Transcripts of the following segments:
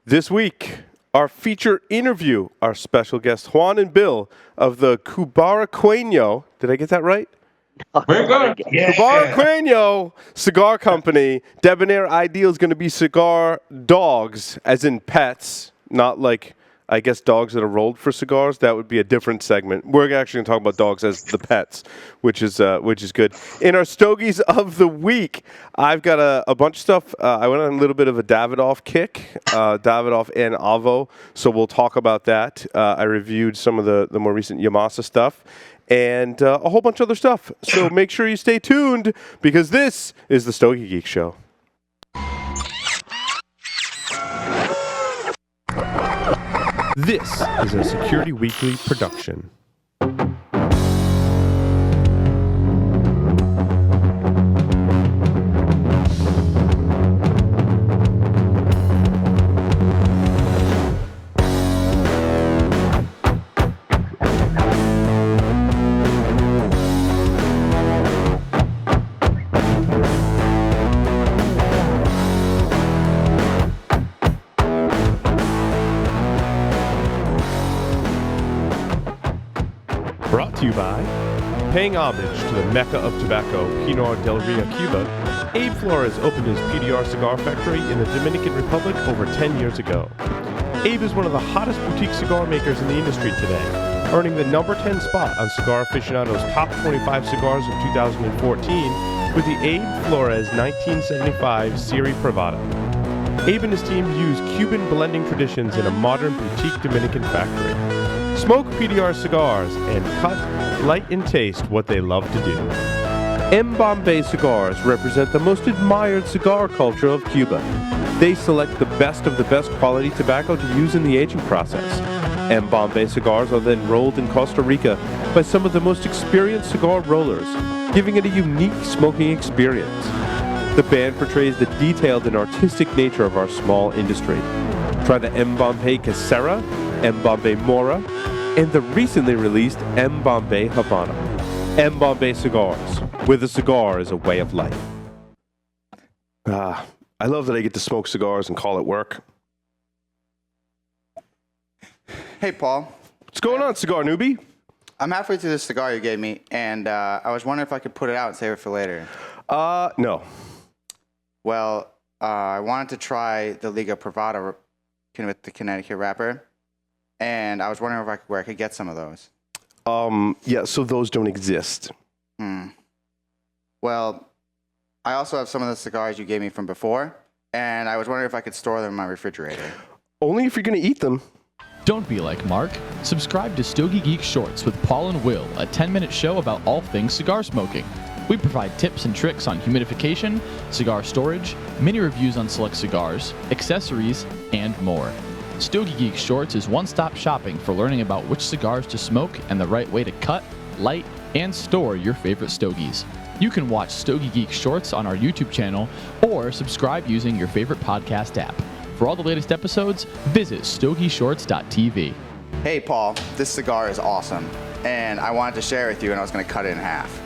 This week, our feature interview, our special guests, Juan and Bill of the Cubariqueno. Did I get that right? Very good. Yeah. Cubariqueno Cigar Company. Debonair Ideal is going to be cigar dogs, as in pets, not like, I guess, dogs that are rolled for cigars. That would be a different segment. We're actually going to talk about dogs as the pets, which is good. In our Stogies of the week, I've got a bunch of stuff. I went on a little bit of a Davidoff kick, Davidoff and Avo, so we'll talk about that. I reviewed some of the more recent Yamasa stuff and a whole bunch of other stuff. So make sure you stay tuned because this is the Stogie Geeks Show. This is a Security Weekly production. Brought to you by paying homage to the Mecca of tobacco, Pinar del Rio, Cuba. Abe Flores opened his PDR cigar factory in the Dominican Republic over 10 years ago. Abe is one of the hottest boutique cigar makers in the industry today, earning the number 10 spot on Cigar Aficionado's top 25 cigars of 2014 with the Abe Flores 1975 Serie Privada. Abe and his team use Cuban blending traditions in a modern boutique Dominican factory. Smoke PDR cigars and cut, light, and taste what they love to do. M. Bombay cigars represent the most admired cigar culture of Cuba. They select the best of the best quality tobacco to use in the aging process. M. Bombay cigars are then rolled in Costa Rica by some of the most experienced cigar rollers, giving it a unique smoking experience. The band portrays the detailed and artistic nature of our small industry. Try the M. Bombay Casera, M. Bombay Mora, and the recently released M. Bombay Havana. M. Bombay cigars, where the cigar is a way of life. I love that I get to smoke cigars and call it work. Hey, Paul. What's going on, cigar newbie? I'm halfway through this cigar you gave me, and I was wondering if I could put it out and save it for later. No. Well, I wanted to try the Liga Privada with the Connecticut wrapper, and I was wondering where I could get some of those. Yeah, so those don't exist. Well, I also have some of the cigars you gave me from before, and I was wondering if I could store them in my refrigerator. Only if you're going to eat them. Don't be like Mark. Subscribe to Stogie Geeks Shorts with Paul and Will, a 10-minute show about all things cigar smoking. We provide tips and tricks on humidification, cigar storage, mini reviews on select cigars, accessories, and more. Stogie Geeks Shorts is one-stop shopping for learning about which cigars to smoke and the right way to cut, light, and store your favorite stogies. You can watch Stogie Geeks Shorts on our YouTube channel or subscribe using your favorite podcast app. For all the latest episodes, visit stogieshorts.tv. Hey, Paul, this cigar is awesome, and I wanted to share it with you, and I was going to cut it in half.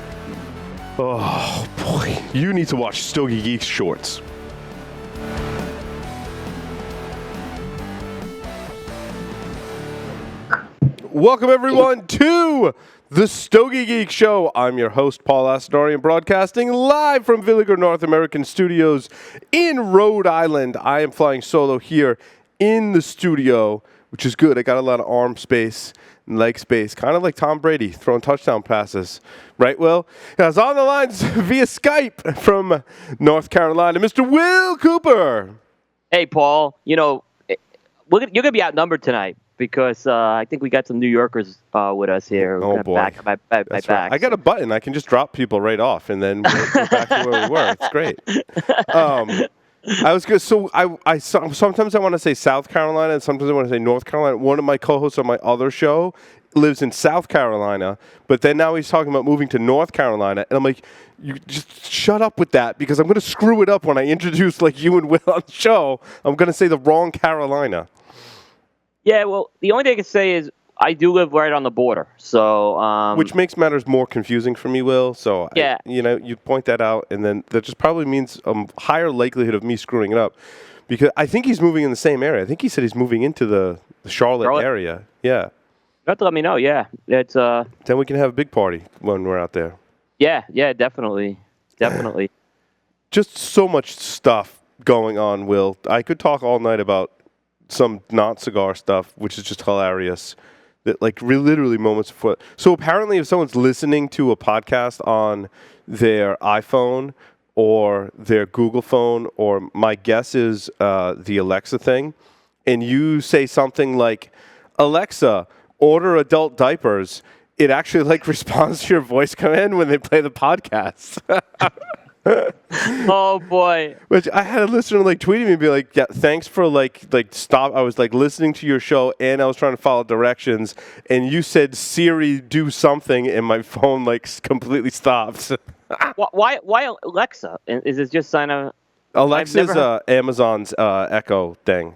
Oh, boy. You need to watch Stogie Geeks Shorts. Welcome, everyone, to the Stogie Geek Show. I'm your host, Paul Asadorian, broadcasting live from Villiger North American Studios in Rhode Island. I am flying solo here in the studio, which is good. I got a lot of arm space and leg space, kind of like Tom Brady throwing touchdown passes. Right, Will? Yes, on the lines via Skype from North Carolina, Mr. Will Cooper. Hey, Paul. You know, you're going to be outnumbered tonight because I think we got some New Yorkers with us here. Oh, boy. Back. Right. I got a button. I can just drop people right off, and then we'll go back to where we were. It's great. I was good. So I sometimes I want to say South Carolina, and sometimes I want to say North Carolina. One of my co-hosts on my other show lives in South Carolina, but then now he's talking about moving to North Carolina, and I'm like, you just shut up with that because I'm going to screw it up when I introduce like you and Will on the show. I'm going to say the wrong Carolina. Yeah, well, the only thing I can say is I do live right on the border, so which makes matters more confusing for me, Will. So yeah, you point that out, and then that just probably means a higher likelihood of me screwing it up. because I think he's moving in the same area. I think he said he's moving into the Charlotte area. Yeah. You have to let me know. Yeah, it's Then we can have a big party when we're out there. Yeah, definitely. Just so much stuff going on, Will. I could talk all night about some not cigar stuff, which is just hilarious. That like literally moments of foot. So apparently, if someone's listening to a podcast on their iPhone or their Google phone, or my guess is the Alexa thing, and you say something like, "Alexa, order adult diapers," it actually like responds to your voice command when they play the podcast. Oh boy! Which I had a listener like tweeting me and be like, "Yeah, thanks for like stop." I was like listening to your show and I was trying to follow directions, and you said Siri do something, and my phone like completely stopped. Why Alexa? Is it just sign of? Alexa's Amazon's Echo thing.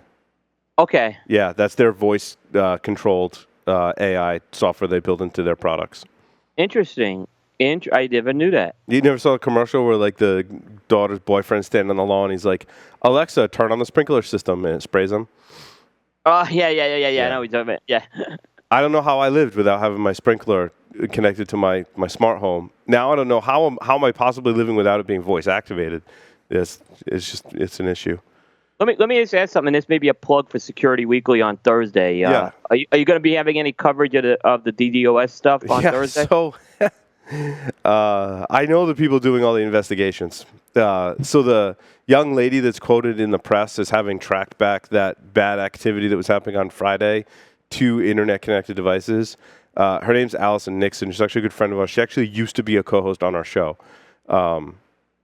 Okay. Yeah, that's their voice controlled AI software they build into their products. Interesting. I never knew that. You never saw a commercial where like the daughter's boyfriend's standing on the lawn and he's like, "Alexa, turn on the sprinkler system," and it sprays them? Oh, yeah. I know what you're talking about. Yeah. I don't know how I lived without having my sprinkler connected to my smart home. Now I don't know how am I possibly living without it being voice activated. It's an issue. Let me just ask something. This may be a plug for Security Weekly on Thursday. Yeah. Are you going to be having any coverage of the DDoS stuff on Thursday? So I know the people doing all the investigations. So the young lady that's quoted in the press as having tracked back that bad activity that was happening on Friday to internet-connected devices, her name's Allison Nixon. She's actually a good friend of ours. She actually used to be a co-host on our show.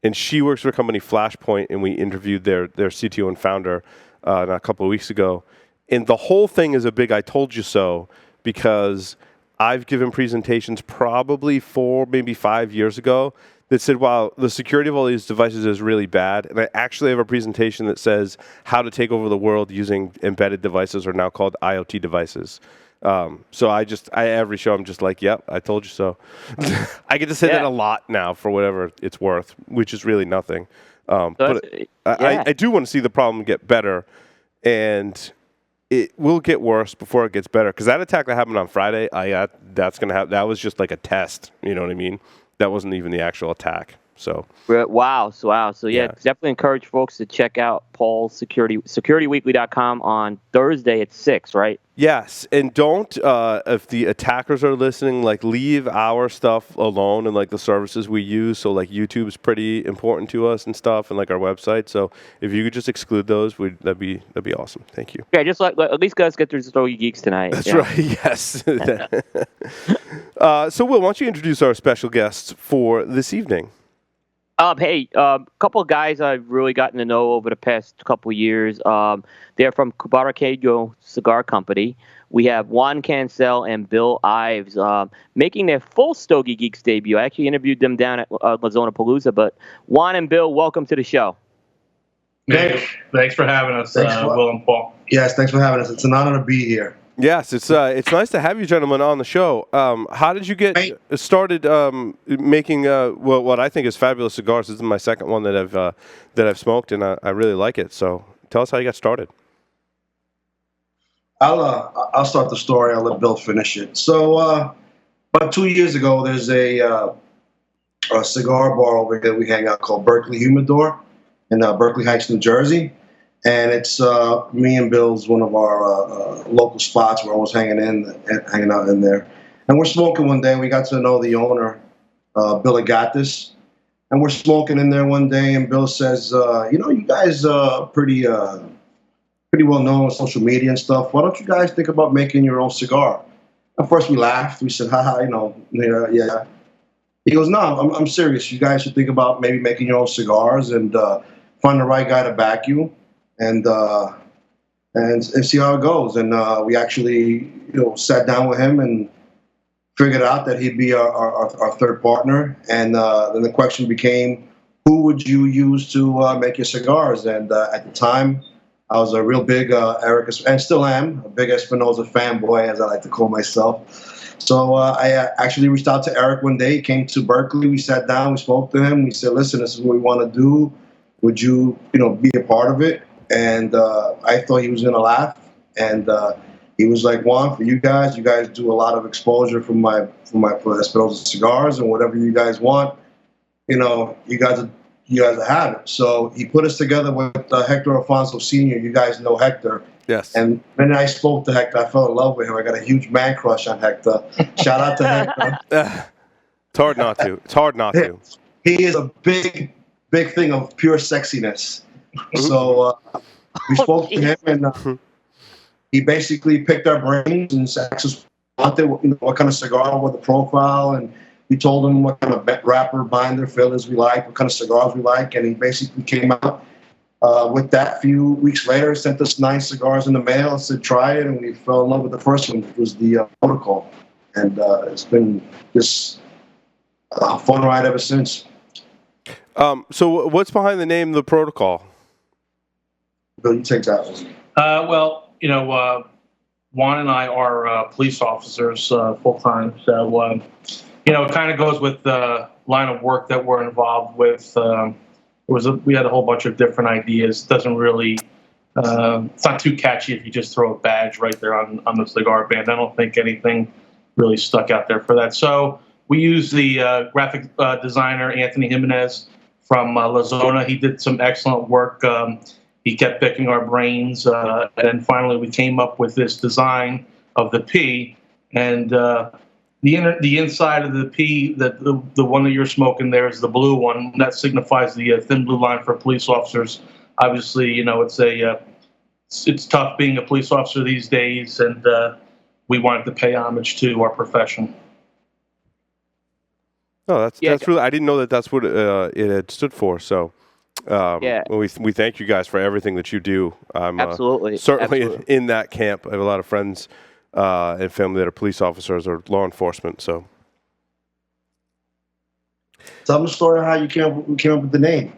And she works for a company, Flashpoint, and we interviewed their CTO and founder a couple of weeks ago. And the whole thing is a big I told you so, because I've given presentations probably 4, maybe 5 years ago that said, wow, the security of all these devices is really bad. And I actually have a presentation that says how to take over the world using embedded devices, or now called IoT devices. So every show I'm just like, yep, I told you so. I get to say that a lot now for whatever it's worth, which is really nothing. But I do want to see the problem get better, and it will get worse before it gets better. Because that attack that happened on Friday, that's going to happen. That was just like a test. You know what I mean? That wasn't even the actual attack. So wow. So definitely encourage folks to check out Paul's securityweekly.com on Thursday at 6, right? Yes, and don't if the attackers are listening, like leave our stuff alone and like the services we use. So like YouTube's pretty important to us and stuff, and like our website. So if you could just exclude those, that'd be awesome. Thank you. Yeah, just at least let's get through Stogie Geeks tonight. That's right. Yes. So Will, why don't you introduce our special guests for this evening? Hey, a couple of guys I've really gotten to know over the past couple of years. They're from Cubariqueno Cigar Company. We have Juan Cancel and Bill Ives making their full Stogie Geeks debut. I actually interviewed them down at La Zona Palooza. But Juan and Bill, welcome to the show. Thanks for having us, Will and Paul. Yes, thanks for having us. It's an honor to be here. Yes, it's nice to have you gentlemen on the show. How did you get started making what I think is fabulous cigars? This is my second one that I've smoked, and I really like it. So tell us how you got started. I'll start the story. I'll let Bill finish it. So about 2 years ago, there's a cigar bar over here we hang out called Berkeley Humidor in Berkeley Heights, New Jersey. And it's me and Bill's one of our local spots. We're always hanging out in there. And we're smoking one day. We got to know the owner, Bill Agatis. And we're smoking in there one day, and Bill says, you guys are pretty well known on social media and stuff. Why don't you guys think about making your own cigar? At first we laughed. We said, yeah. He goes, no, I'm serious. You guys should think about maybe making your own cigars and find the right guy to back you. And see how it goes. And we actually, sat down with him and figured out that he'd be our third partner. And then the question became, who would you use to make your cigars? And at the time, I was a real big Eric, and still am, a big Espinosa fanboy, as I like to call myself. So I actually reached out to Eric one day. He came to Berkeley. We sat down. We spoke to him. We said, listen, this is what we want to do. Would you, be a part of it? and I thought he was gonna laugh, and he was like, "Juan, for you guys do a lot of exposure for Espinosa cigars, and whatever you guys want, you guys have it." So he put us together with Hector Alfonso Sr. You guys know Hector. Yes. And when I spoke to Hector, I fell in love with him. I got a huge man crush on Hector. Shout out to Hector. It's hard not to. It's hard not to. He is a big thing of pure sexiness. So we spoke to him, and he basically picked our brains and asked us what kind of cigar, what the profile, and we told him what kind of wrapper, binder, fillers we like, what kind of cigars we like, and he basically came out with that. A few weeks later, sent us 9 cigars in the mail and said, try it, and we fell in love with the first one. It was the Protocol, and it's been just a fun ride ever since. So what's behind the name The Protocol? Bill, you take that one. Well, Juan and I are police officers full time, so it kind of goes with the line of work that we're involved with. We had a whole bunch of different ideas. It doesn't really, it's not too catchy if you just throw a badge right there on the cigar band. I don't think anything really stuck out there for that. So we used the graphic designer Anthony Jimenez from La Zona. He did some excellent work. He kept picking our brains, and then finally we came up with this design of the P. And the inside of the P, the one that you're smoking there, is the blue one. That signifies the thin blue line for police officers. Obviously, it's tough being a police officer these days, and we wanted to pay homage to our profession. Oh, that's really. I didn't know that's what it had stood for. So, we thank you guys for everything that you do. I'm certainly in that camp. I have a lot of friends and family that are police officers or law enforcement. So, tell them the story of how you came up with the name.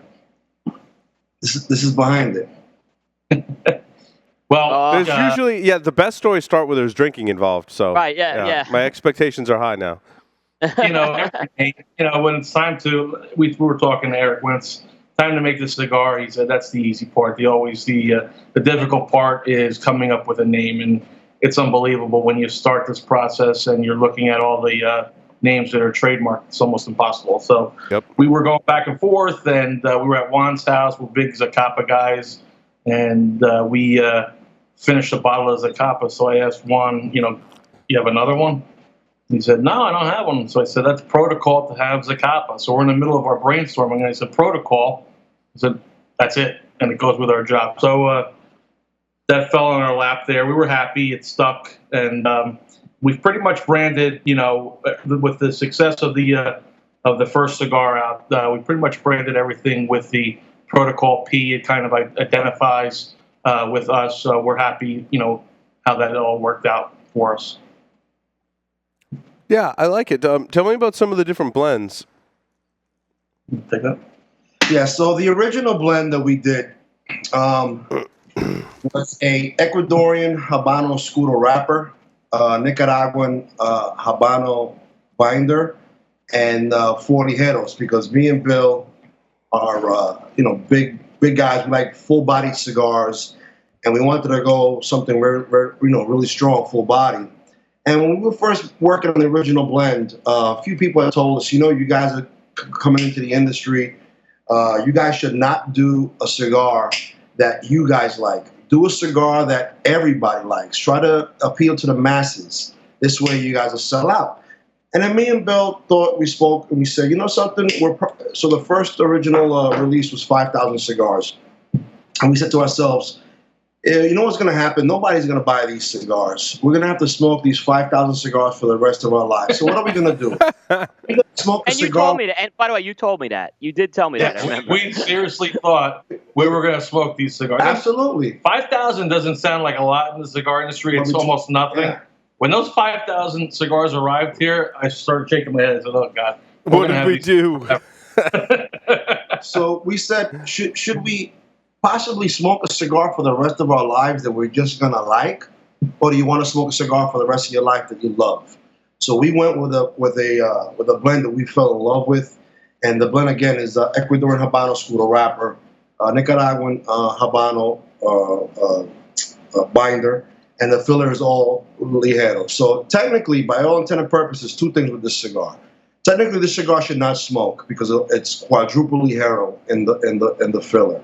This is behind it. Well, there's usually the best stories start where there's drinking involved. So, right, yeah. My expectations are high now. When it's time to, we were talking to Eric, when it's time to make the cigar, he said that's the easy part. The difficult part is coming up with a name, and it's unbelievable when you start this process and you're looking at all the names that are trademarked. It's almost impossible. So we were going back and forth, and we were at Juan's house. We're big Zacapa guys, and we finished a bottle of Zacapa. So I asked Juan, you have another one? He said, no, I don't have one. So I said, that's protocol to have Zacapa. So we're in the middle of our brainstorming, and I said, protocol. I said, that's it, and it goes with our job. So that fell on our lap there. We were happy. It stuck, and we've pretty much branded, with the success of the first cigar out, we pretty much branded everything with the Protocol P. It kind of identifies with us. So we're happy, how that all worked out for us. Yeah, I like it. Tell me about some of the different blends. Take that. Yeah, so the original blend that we did was a Ecuadorian Habano Escudo wrapper, Nicaraguan Habano binder, and 40 Heros, because me and Bill are big guys. We like full-bodied cigars, and we wanted to go something really strong, full body. And when we were first working on the original blend, a few people had told us, you guys are coming into the industry. You guys should not do a cigar that you guys like. Do a cigar that everybody likes. Try to appeal to the masses. This way you guys will sell out. And then me and Bill we spoke, and we said, something? So the first original release was 5,000 cigars. And we said to ourselves, you know what's going to happen? Nobody's going to buy these cigars. We're going to have to smoke these 5,000 cigars for the rest of our lives. So what are we going to do? We're going to smoke a cigar. You told me that. And by the way, you told me that. You did tell me that. I remember. We seriously thought we were going to smoke these cigars. Absolutely. 5,000 doesn't sound like a lot in the cigar industry. It's almost nothing. Yeah. When those 5,000 cigars arrived here, I started shaking my head. I said, oh, God. What did we do? So we said, should we possibly smoke a cigar for the rest of our lives that we're just going to like? Or do you want to smoke a cigar for the rest of your life that you love? So we went with a blend that we fell in love with. And the blend, again, is Ecuadorian Habano Escudo wrapper, Nicaraguan Habano binder, and the filler is all ligero. So technically, by all intent and purposes, two things with this cigar. Technically, this cigar should not smoke because it's quadruple ligero in the filler.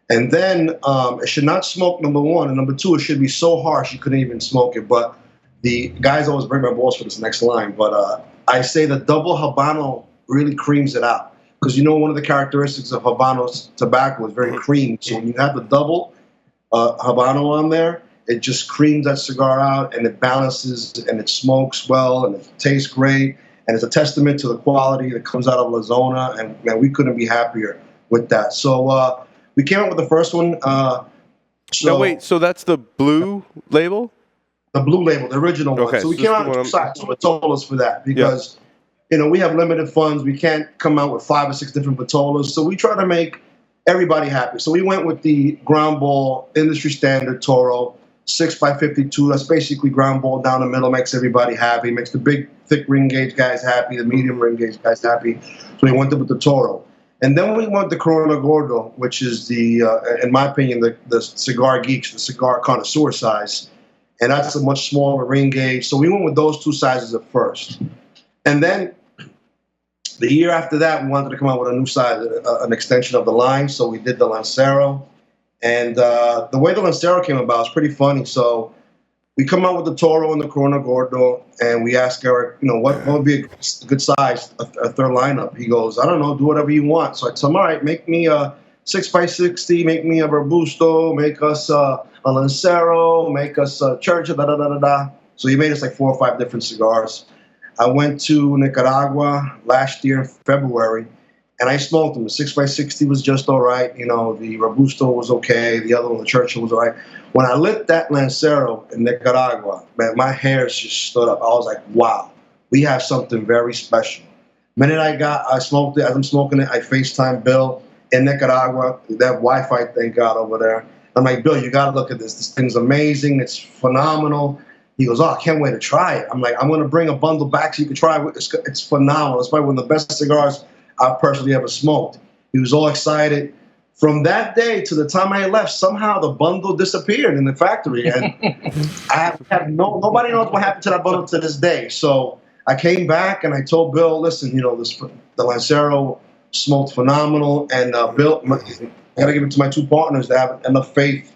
And then it should not smoke, number one, and number two, it should be so harsh you couldn't even smoke it. But the guys always break my balls for this next line, but I say the double Habano really creams it out. Because one of the characteristics of Habano's tobacco is very creamy. So when you have the double Habano on there, it just creams that cigar out, and it balances, and it smokes well, and it tastes great, and it's a testament to the quality that comes out of La Zona, and man, we couldn't be happier with that. So we came up with the first one. Now wait, so that's the blue label? The blue label, the original one. So we came out with two sides, so Vitolas for that, because we have limited funds. We can't come out with 5 or 6 different Vitolas, so we try to make everybody happy. So we went with the ground ball industry standard Toro 6x52. That's basically ground ball down the middle, makes everybody happy, makes the big thick ring gauge guys happy, the medium ring gauge guys happy. So we went with the Toro. And then we went the Corona Gordo, which is in my opinion, the Cigar Geeks, the cigar connoisseur size. And that's a much smaller ring gauge. So we went with those two sizes at first. And then the year after that, we wanted to come out with a new size, an extension of the line. So we did the Lancero. And the way the Lancero came about is pretty funny. So we come out with the Toro and the Corona Gordo, and we ask Eric, what would be a good size, a third lineup? He goes, I don't know, do whatever you want. So I tell him, all right, make me a 6x60, make me a Robusto, make us a Lancero, make us a Churchill, da-da-da-da-da. So he made us like 4 or 5 different cigars. I went to Nicaragua last year in February, and I smoked them. The 6x60 was just all right. The Robusto was okay. The other one, the Churchill, was all right. When I lit that Lancero in Nicaragua, man, my hairs just stood up. I was like, wow, we have something very special. The minute I smoked it, as I'm smoking it, I FaceTime Bill in Nicaragua. They have Wi-Fi, thank God, over there. I'm like, Bill, you got to look at this. This thing's amazing. It's phenomenal. He goes, oh, I can't wait to try it. I'm like, I'm going to bring a bundle back so you can try it. It's phenomenal. It's probably one of the best cigars I've personally ever smoked. He was all excited. From that day to the time I left, somehow the bundle disappeared in the factory. And nobody knows what happened to that bundle to this day. So I came back and I told Bill, listen, the Lancero smoked phenomenal. And Bill, I got to give it to my 2 partners that have enough faith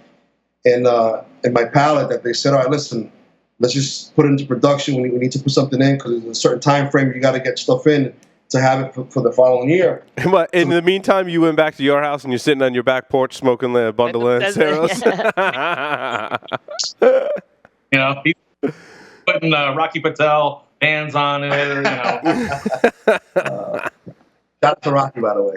in my palate that they said, all right, listen, let's just put it into production. We need to put something in because there's a certain time frame you got to get stuff in to have it for the following year. But in the meantime, you went back to your house and you're sitting on your back porch smoking the bundle of Lanceros. He's putting Rocky Patel bands on it. Shout out to Rocky, by the way.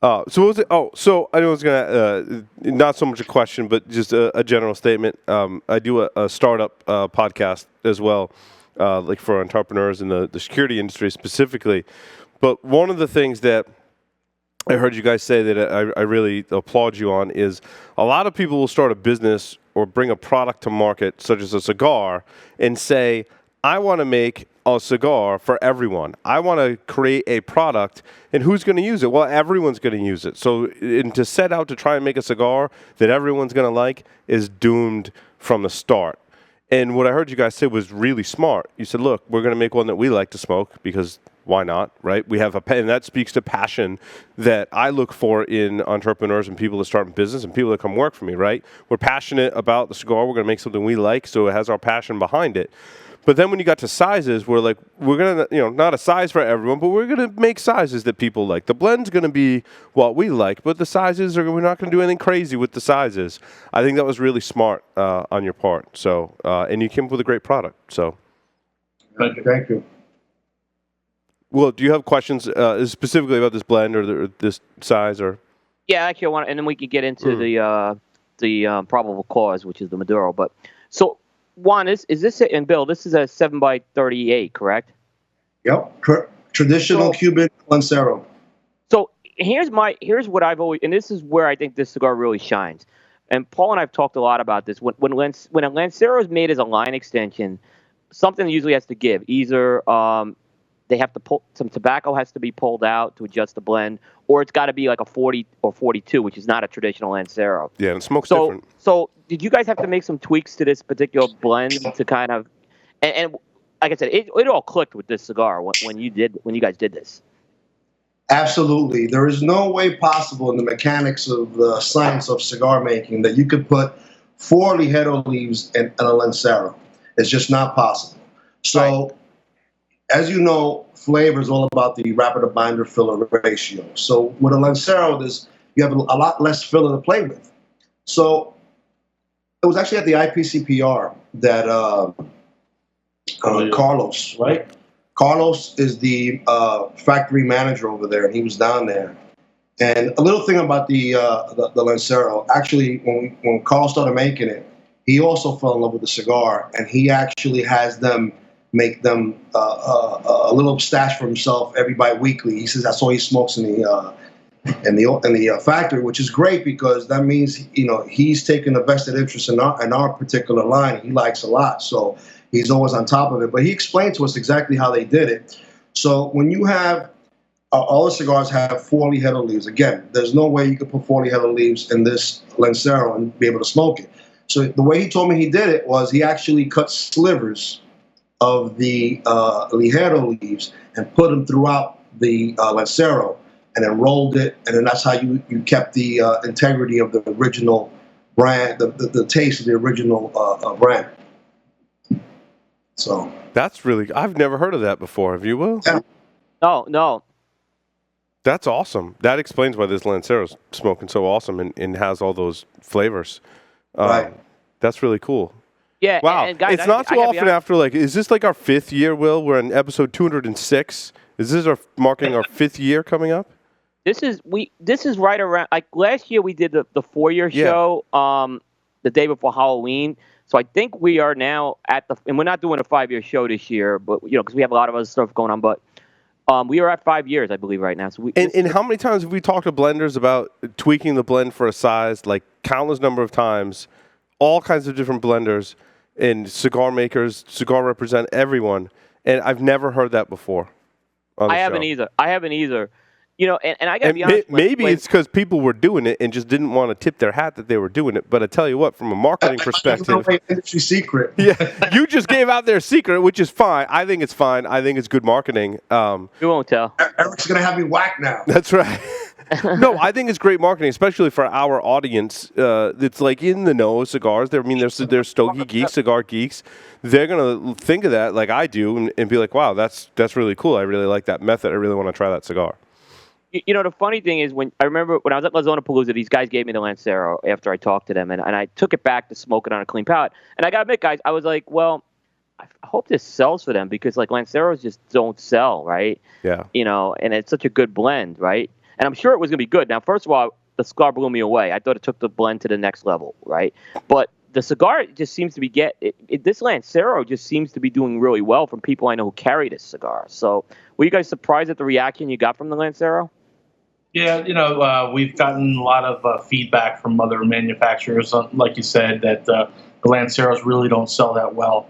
So what was it? Oh, so I know it was gonna not so much a question, but just a general statement. I do a startup podcast as well, like for entrepreneurs in the security industry specifically. But one of the things that I heard you guys say that I really applaud you on is a lot of people will start a business or bring a product to market, such as a cigar, and say, I want to make a cigar for everyone. I want to create a product, and who's going to use it? Well, everyone's going to use it. So to set out to try and make a cigar that everyone's going to like is doomed from the start. And what I heard you guys say was really smart. You said, look, we're going to make one that we like to smoke because why not, right? We have and that speaks to passion that I look for in entrepreneurs and people that start in business and people that come work for me, right? We're passionate about the cigar. We're going to make something we like, so it has our passion behind it. But then when you got to sizes, we're like, we're going to, not a size for everyone, but we're going to make sizes that people like. The blend's going to be what we like, but the sizes, we're not going to do anything crazy with the sizes. I think that was really smart on your part. So, and you came up with a great product. So, Thank you. Well, do you have questions specifically about this blend or this size? Or Yeah, actually, I want, and then we could get into the probable cause, which is the Maduro. But so. Juan, is this it? And Bill, this is a 7x38, correct? Yep, traditional Cuban Lancero. So here's what I've always, and this is where I think this cigar really shines. And Paul and I've talked a lot about this. When a Lancero is made as a line extension, something usually has to give. Either they have to pull some tobacco has to be pulled out to adjust the blend, or it's got to be like a 40 or 42, which is not a traditional Lancero. Yeah, and it smokes different. So did you guys have to make some tweaks to this particular blend to kind of, and like I said, it all clicked with this cigar when you guys did this? Absolutely. There is no way possible in the mechanics of the science of cigar making that you could put 4 Ligero leaves in a Lancero. It's just not possible. So, as you know, flavor is all about the wrapper to binder filler ratio. So with a Lancero, you have a lot less filler to play with. So it was actually at the IPCPR that Carlos, right? Carlos is the factory manager over there, and he was down there. And a little thing about the Lancero, actually, when Carl started making it, he also fell in love with the cigar, and he actually has them make them a little stash for himself every bi-weekly. He says that's all he smokes in the factory, which is great because that means he's taken a vested interest in our particular line. He likes a lot, so he's always on top of it. But he explained to us exactly how they did it. So when you have all the cigars have 4 Ligero leaves. Again, there's no way you could put 4 Ligero leaves in this Lancero and be able to smoke it. So the way he told me he did it was he actually cut slivers of the Ligero leaves and put them throughout the Lancero and then rolled it. And then that's how you kept the integrity of the original brand, the taste of the original brand. So That's really, I've never heard of that before. Have you, Will? Yeah. No. That's awesome. That explains why this Lancero's smoking so awesome and has all those flavors. Right. That's really cool. Yeah. Wow. And guys, it's not too often after, is this like our 5th year, Will? We're in episode 206. Is this marking our 5th year coming up? This is right around, like last year we did the 4-year show the day before Halloween. So I think we are now and we're not doing a 5-year show this year, but because we have a lot of other stuff going on, but we are at 5 years, I believe, right now. So and how many times have we talked to blenders about tweaking the blend for a size? Like countless number of times, all kinds of different blenders and cigar makers, cigar represent everyone, and I've never heard that before. I haven't either. And I got to be honest. Maybe it's because people were doing it and just didn't want to tip their hat that they were doing it. But I tell you what, from a marketing perspective, industry secret. Yeah, you just gave out their secret, which is fine. I think it's fine. I think it's good marketing. You won't tell. Eric's gonna have me whacked now. That's right. No, I think it's great marketing, especially for our audience. It's like in the know of cigars. They're Stogie Geeks, cigar geeks. They're gonna think of that like I do and be like, wow, that's really cool. I really like that method. I really want to try that cigar. The funny thing is I remember when I was at La Zona Palooza, these guys gave me the Lancero after I talked to them, and I took it back to smoke it on a clean palate. And I got to admit, guys, I was like, well, I hope this sells for them because like Lanceros just don't sell, right? Yeah. And it's such a good blend, right? And I'm sure it was going to be good. Now, first of all, the cigar blew me away. I thought it took the blend to the next level, right? But the cigar just seems to be this Lancero just seems to be doing really well from people I know who carry this cigar. So were you guys surprised at the reaction you got from the Lancero? Yeah, we've gotten a lot of feedback from other manufacturers, like you said, that the Lanceros really don't sell that well.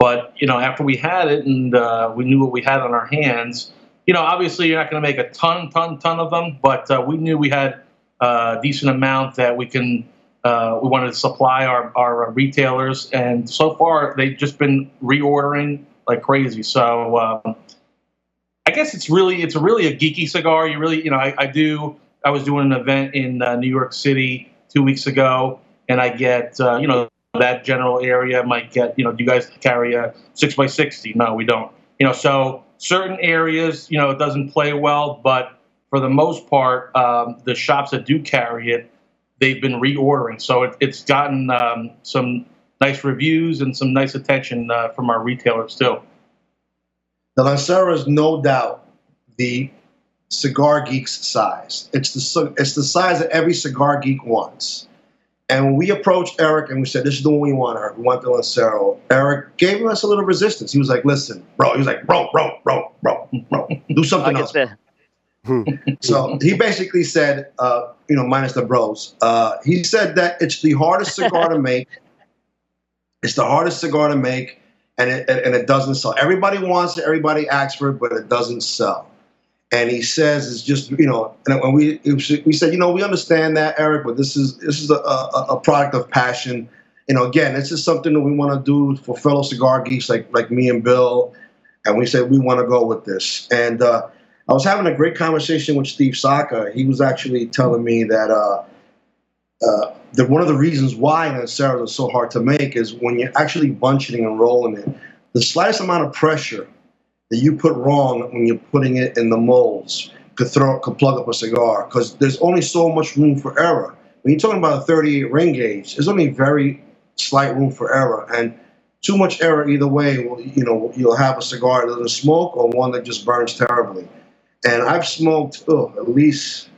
But, after we had it and we knew what we had on our hands, obviously you're not going to make a ton of them, but we knew we had a decent amount that we wanted to supply our retailers. And so far, they've just been reordering like crazy. So, I guess it's really a geeky cigar. You really, I was doing an event in New York City 2 weeks ago, and I get, that general area might get, do you guys carry a 6x60? No, we don't. So certain areas, it doesn't play well, but for the most part, the shops that do carry it, they've been reordering. So it's gotten some nice reviews and some nice attention from our retailers too. The Lancero is no doubt the cigar geek's size. It's the size that every cigar geek wants. And when we approached Eric and we said, this is the one we want, Eric. We want the Lancero. Eric gave us a little resistance. He was like, listen, bro. He was like, bro. Do something else. So he basically said, minus the bros. He said that it's the hardest cigar to make. It's the hardest cigar to make. and it doesn't sell. Everybody wants it, everybody asks for it, but it doesn't sell. And he says it's just, and when we said, we understand that, Eric, but this is a product of passion. Again, this is something that we want to do for fellow cigar geeks like me and Bill, and we said we want to go with this. And I was having a great conversation with Steve Saka. He was actually telling me that one of the reasons why Lanceros are so hard to make is when you're actually bunching and rolling it, the slightest amount of pressure that you put wrong when you're putting it in the molds could plug up a cigar, because there's only so much room for error. When you're talking about a 38 ring gauge, there's only very slight room for error, and too much error either way, you'll have a cigar that doesn't smoke or one that just burns terribly. And I've smoked at least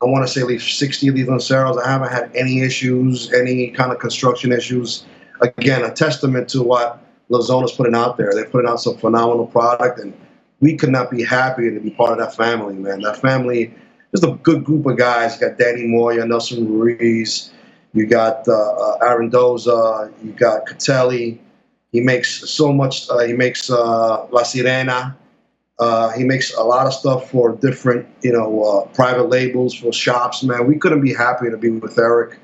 60 of these Lanceros. I haven't had any issues, any kind of construction issues. Again, a testament to what La Zona's putting out there. They're putting out some phenomenal product, and we could not be happier to be part of that family, man. That family is a good group of guys. You got Danny Moya, Nelson Ruiz, you got Aaron Doza, you got Catelli. He makes so much. He makes La Sirena. He makes a lot of stuff for different, private labels for shops, man. We couldn't be happier to be with Eric.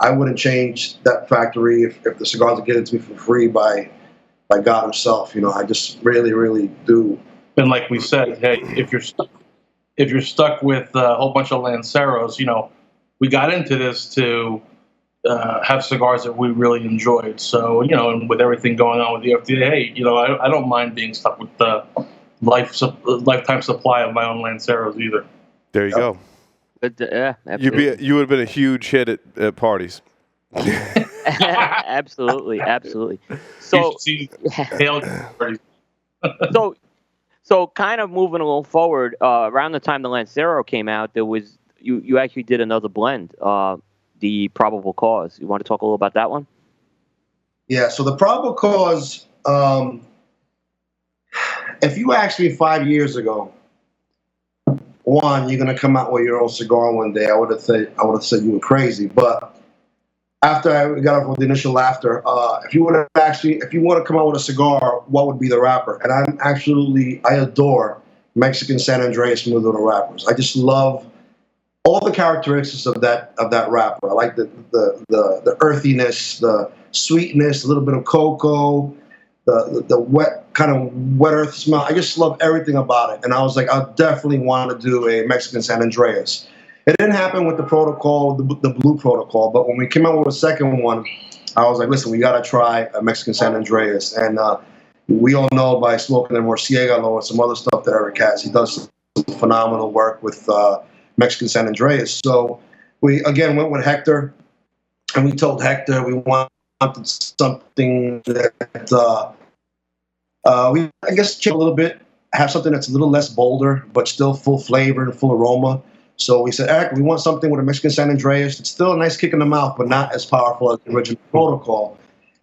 I wouldn't change that factory if the cigars are given to me for free by God himself. I just really, really do. And like we said, hey, if you're stuck with a whole bunch of Lanceros, we got into this to have cigars that we really enjoyed. So, and with everything going on with the FDA, hey, I don't mind being stuck with the lifetime supply of my own Lanceros either. There you go. But, absolutely. You would have been a huge hit at parties. Absolutely. So, so kind of moving a little forward, around the time the Lancero came out, there was you actually did another blend, the Probable Cause. You want to talk a little about that one? Yeah. So the Probable Cause. If you asked me 5 years ago, Juan, you're gonna come out with your own cigar one day, I would have said you were crazy. But after I got off with the initial laughter, if you want to come out with a cigar, what would be the wrapper? And I adore Mexican San Andreas Maduro wrappers. I just love all the characteristics of that wrapper. I like the earthiness, the sweetness, a little bit of cocoa, the wet earth smell. I just love everything about it. And I was like, I definitely want to do a Mexican San Andreas. It didn't happen with the protocol, the blue protocol, but when we came out with a second one, I was like, listen, we got to try a Mexican San Andreas. And we all know by smoking the Murciélago and some other stuff that Eric has, he does some phenomenal work with Mexican San Andreas. So we, again, went with Hector, and we told Hector we wanted something that we, I guess, change a little bit, have something that's a little less bolder, but still full flavor and full aroma. So we said, Eric, we want something with a Mexican San Andreas. It's still a nice kick in the mouth, but not as powerful as the original protocol.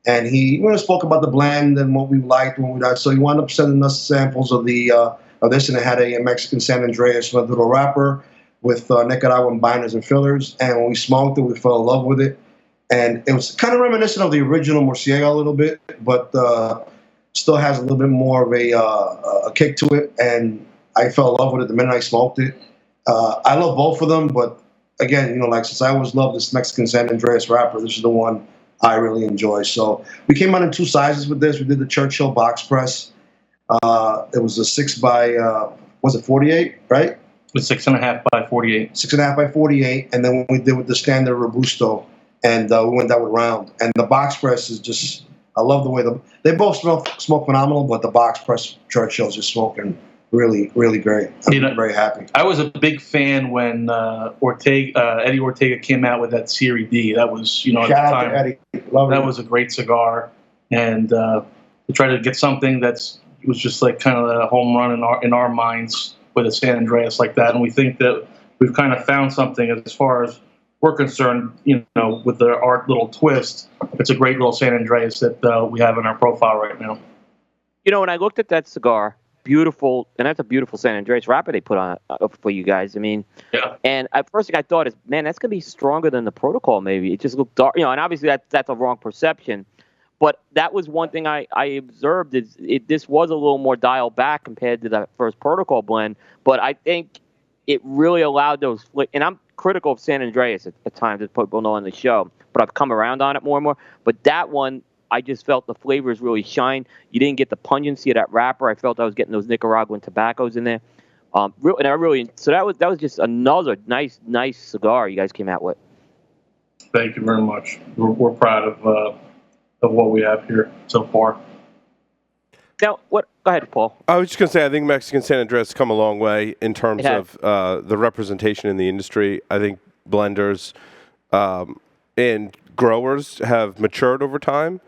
And he spoke about the blend and what we liked when we liked. So he wound up sending us samples of this, and it had a Mexican San Andreas Maduro wrapper with Nicaraguan binders and fillers. And when we smoked it, we fell in love with it. And it was kind of reminiscent of the original Murciélago a little bit, but still has a little bit more of a kick to it. And I fell in love with it the minute I smoked it. I love both of them, but again, since I always loved this Mexican San Andreas wrapper, this is the one I really enjoy. So we came out in two sizes with this. We did the Churchill box press. It was a 6 by, was it 48, right? It was 6.5 by 48. 6.5 by 48. And then we did with the standard Robusto, and we went that with round. And the box press is just, I love the way they both smoke phenomenal, but the box press Churchill's just smoking really, really great. I'm very happy. I was a big fan when Eddie Ortega came out with that Serie D. That was, at the time, Eddie. That was a great cigar. And to try to get something it was just like kind of a home run in our minds with a San Andreas like that. And we think that we've kind of found something as far as we're concerned, with our little twist. It's a great little San Andreas that we have in our profile right now. When I looked at that cigar, beautiful, and that's a beautiful San Andreas wrapper they put on for you guys. I mean, yeah. And at first thing I thought is, man, that's gonna be stronger than the protocol. Maybe it just looked dark, and obviously that's a wrong perception. But that was one thing I observed is this was a little more dialed back compared to that first protocol blend. But I think it really allowed those, and I'm critical of San Andreas at times, as people know on the show, but I've come around on it more and more. But that one, I just felt the flavors really shine. You didn't get the pungency of that wrapper. I felt I was getting those Nicaraguan tobaccos in there. So that was just another nice cigar you guys came out with. Thank you very much. We're proud of what we have here so far. Now, what? Go ahead, Paul. I was just going to say, I think Mexican San Andreas has come a long way in terms of the representation in the industry. I think blenders and growers have matured over time,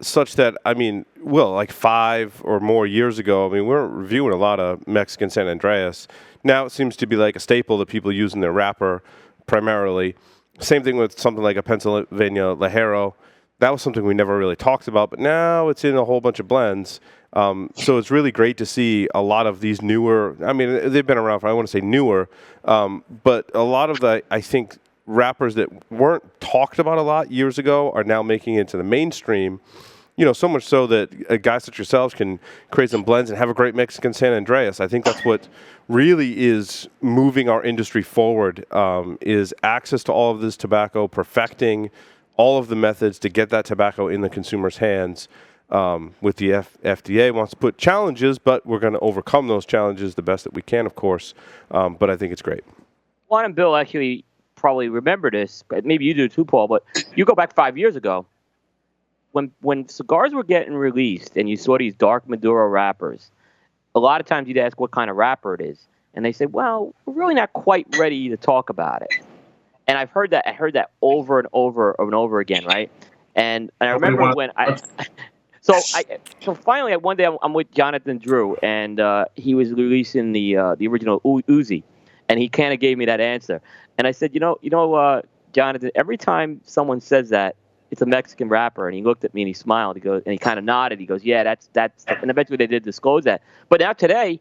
such that, like 5 or more years ago, we weren't reviewing a lot of Mexican San Andreas. Now it seems to be like a staple that people use in their wrapper primarily. Same thing with something like a Pennsylvania Lajero. That was something we never really talked about, but now it's in a whole bunch of blends. So it's really great to see a lot of these newer, they've been around for, I want to say newer, but a lot of the, I think, wrappers that weren't talked about a lot years ago are now making it to the mainstream. So much so that guys such yourselves can create some blends and have a great Mexican San Andreas. I think that's what really is moving our industry forward, is access to all of this tobacco, perfecting all of the methods to get that tobacco in the consumer's hands. With the FDA wants to put challenges, but we're going to overcome those challenges the best that we can, of course. But I think it's great. Juan and Bill actually probably remember this, but maybe you do too, Paul. But you go back 5 years ago, when cigars were getting released, and you saw these dark Maduro wrappers. A lot of times you'd ask what kind of wrapper it is, and they say, "Well, we're really not quite ready to talk about it." And I heard that over and over and over again, right? And I remember when So finally, one day I'm with Jonathan Drew, and he was releasing the original Uzi, and he kind of gave me that answer. And I said, Jonathan, every time someone says that, it's a Mexican wrapper. And he looked at me and he smiled. He goes, and he kind of nodded. He goes, yeah, that's. And eventually they did disclose that. But now today,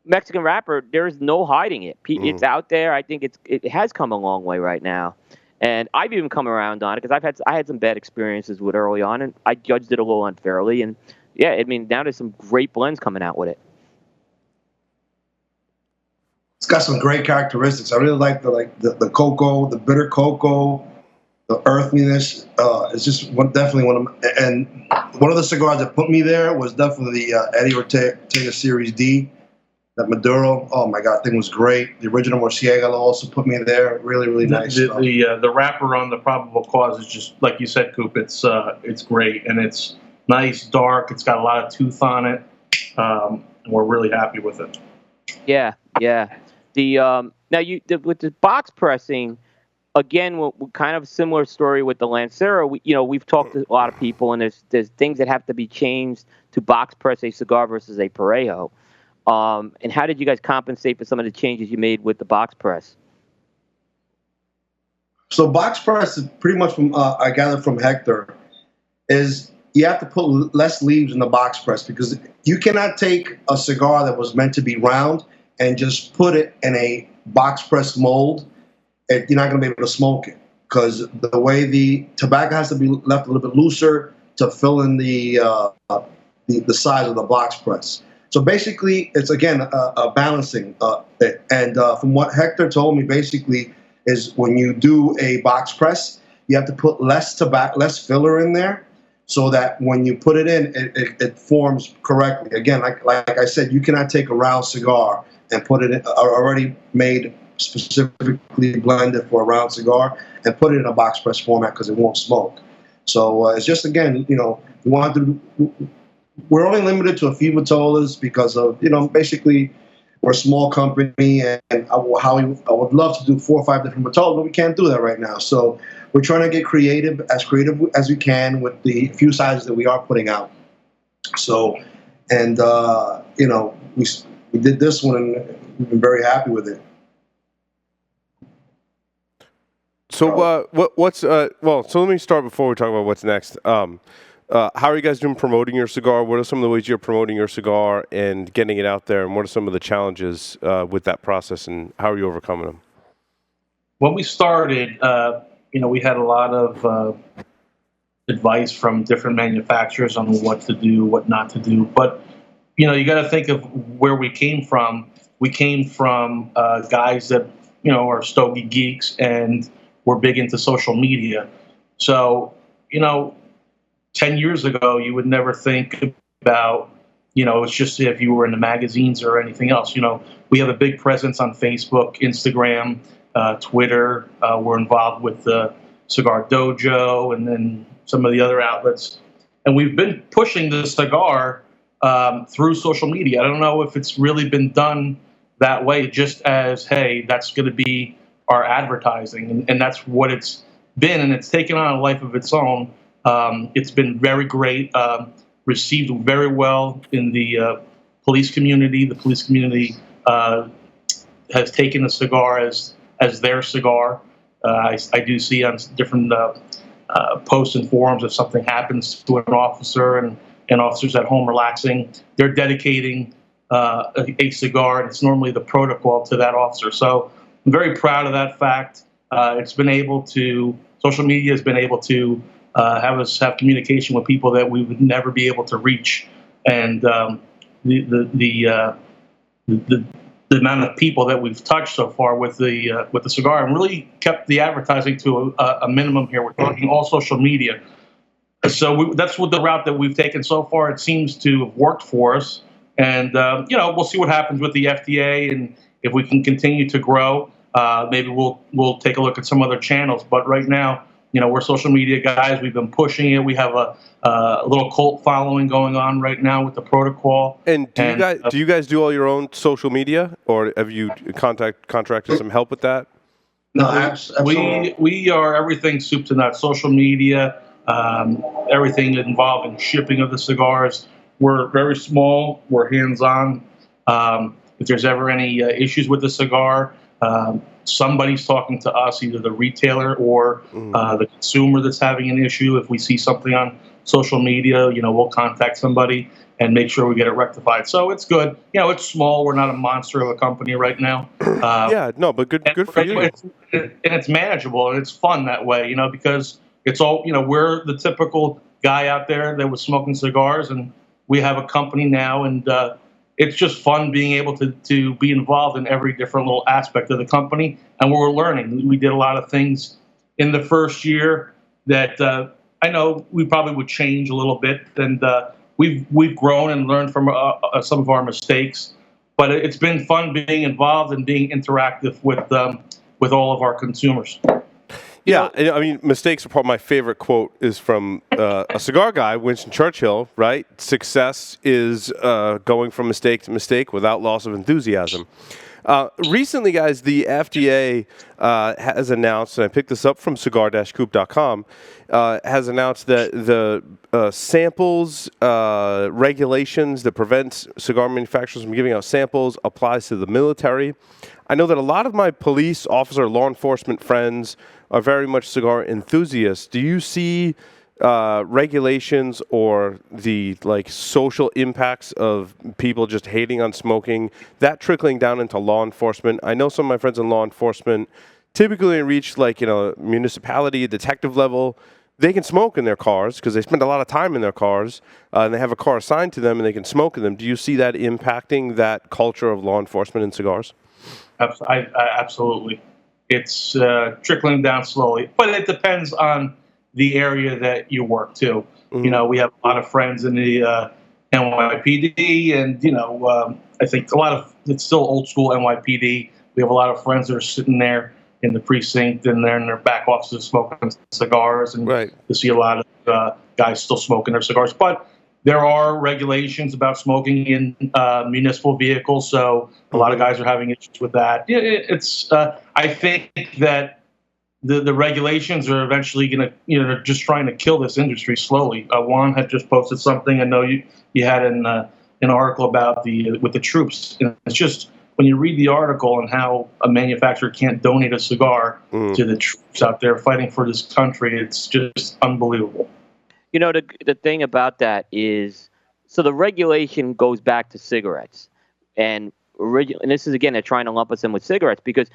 Mexican wrapper, there is no hiding it. It's out there. I think it has come a long way right now. And I've even come around on it because I had some bad experiences with it early on, and I judged it a little unfairly. And yeah, now there's some great blends coming out with it. It's got some great characteristics. I really like the cocoa, the bitter cocoa, the earthiness. It's just definitely one of the cigars that put me there was definitely the Eddie Ortega Series D. That Maduro, oh my God, thing was great. The original Murciélago also put me there. Really, really nice. The wrapper on the Probable Cause is just like you said, Coop. It's great, and it's nice, dark. It's got a lot of tooth on it. And we're really happy with it. Yeah. Now with the box pressing, again, we're kind of a similar story with the Lancero. We've talked to a lot of people, and there's things that have to be changed to box press a cigar versus a Parejo. And how did you guys compensate for some of the changes you made with the box press? So box press is pretty much from I gathered from Hector is you have to put less leaves in the box press because you cannot take a cigar that was meant to be round and just put it in a box press mold. And you're not going to be able to smoke it because the way the tobacco has to be left a little bit looser to fill in the size of the box press. So basically, it's, again, a balancing. And from what Hector told me, basically, is when you do a box press, you have to put less filler in there so that when you put it in, it forms correctly. Again, like I said, you cannot take a round cigar and put it in, already made specifically blended for a round cigar and put it in a box press format because it won't smoke. So it's just, again, we want to we're only limited to a few Vitolas because of, basically we're a small company and I would love to do 4 or 5 different Vitolas, but we can't do that right now. So we're trying to get creative as we can with the few sizes that we are putting out. So, and, we did this one and we've been very happy with it. So so let me start before we talk about what's next. How are you guys doing promoting your cigar? What are some of the ways you're promoting your cigar and getting it out there? And what are some of the challenges with that process, and how are you overcoming them? When we started, we had a lot of advice from different manufacturers on what to do, what not to do. But you got to think of where we came from. We came from guys that are Stogie Geeks, and we're big into social media. So 10 years ago, you would never think about, it's just if you were in the magazines or anything else. We have a big presence on Facebook, Instagram, Twitter. We're involved with the Cigar Dojo and then some of the other outlets. And we've been pushing the cigar through social media. I don't know if it's really been done that way, just as, hey, that's going to be our advertising. And that's what it's been. And it's taken on a life of its own. It's been very great, received very well in the police community. The police community has taken the cigar as their cigar. I do see on different posts and forums if something happens to an officer and officers at home relaxing, they're dedicating a cigar, and it's normally the protocol to that officer. So I'm very proud of that fact. Social media has been able to have us have communication with people that we would never be able to reach, and the amount of people that we've touched so far with the cigar, and really kept the advertising to a minimum here. We're talking all social media. So that's what the route that we've taken so far. It seems to have worked for us, and we'll see what happens with the FDA, and if we can continue to grow, maybe we'll take a look at some other channels. But right now, we're social media guys. We've been pushing it. We have a little cult following going on right now with the protocol. And do you guys do all your own social media, or have you contracted some help with that? No, absolutely. We are everything soup to nuts. Social media, everything involving shipping of the cigars. We're very small. We're hands-on. If there's ever any issues with the cigar, somebody's talking to us, either the retailer or the consumer that's having an issue. If we see something on social media, we'll contact somebody and make sure we get it rectified. So it's good. It's small. We're not a monster of a company right now. But good for you. And it's manageable, and it's fun that way, because it's all, we're the typical guy out there that was smoking cigars, and we have a company now, and it's just fun being able to be involved in every different little aspect of the company, and we're learning. We did a lot of things in the first year that I know we probably would change a little bit, and we've grown and learned from some of our mistakes. But it's been fun being involved and being interactive with all of our consumers. Yeah, I mean, mistakes are probably my favorite quote is from a cigar guy, Winston Churchill, right? Success is going from mistake to mistake without loss of enthusiasm. Recently, guys, the FDA has announced, and I picked this up from cigar-coop.com, has announced that the samples regulations that prevents cigar manufacturers from giving out samples applies to the military. I know that a lot of my police officer, law enforcement friends are very much cigar enthusiasts. Do you see regulations or the social impacts of people just hating on smoking, that trickling down into law enforcement? I know some of my friends in law enforcement typically reach municipality, detective level. They can smoke in their cars because they spend a lot of time in their cars, and they have a car assigned to them and they can smoke in them. Do you see that impacting that culture of law enforcement in cigars? Absolutely. It's trickling down slowly, but it depends on the area that you work too. Mm-hmm. We have a lot of friends in the NYPD, and I think it's still old school NYPD. We have a lot of friends that are sitting there in the precinct, and they're in their back offices smoking cigars, and you see a lot of guys still smoking their cigars. But there are regulations about smoking in municipal vehicles, so a lot of guys are having issues with that. I think that the regulations are eventually going to, just trying to kill this industry slowly. Juan had just posted something. I know you had an article about with the troops. It's just when you read the article and how a manufacturer can't donate a cigar to the troops out there fighting for this country, it's just unbelievable. The thing about that is, so the regulation goes back to cigarettes, and this is again they're trying to lump us in with cigarettes because,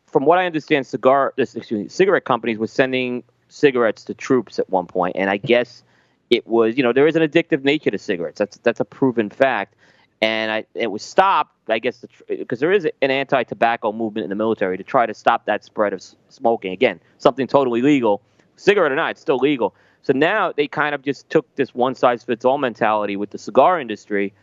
from what I understand, cigarette companies were sending cigarettes to troops at one point, and I guess it was, there is an addictive nature to cigarettes. That's a proven fact, and it was stopped, I guess, because there is an anti-tobacco movement in the military to try to stop that spread of smoking. Again, something totally legal, cigarette or not, it's still legal. So now they kind of just took this one-size-fits-all mentality with the cigar industry,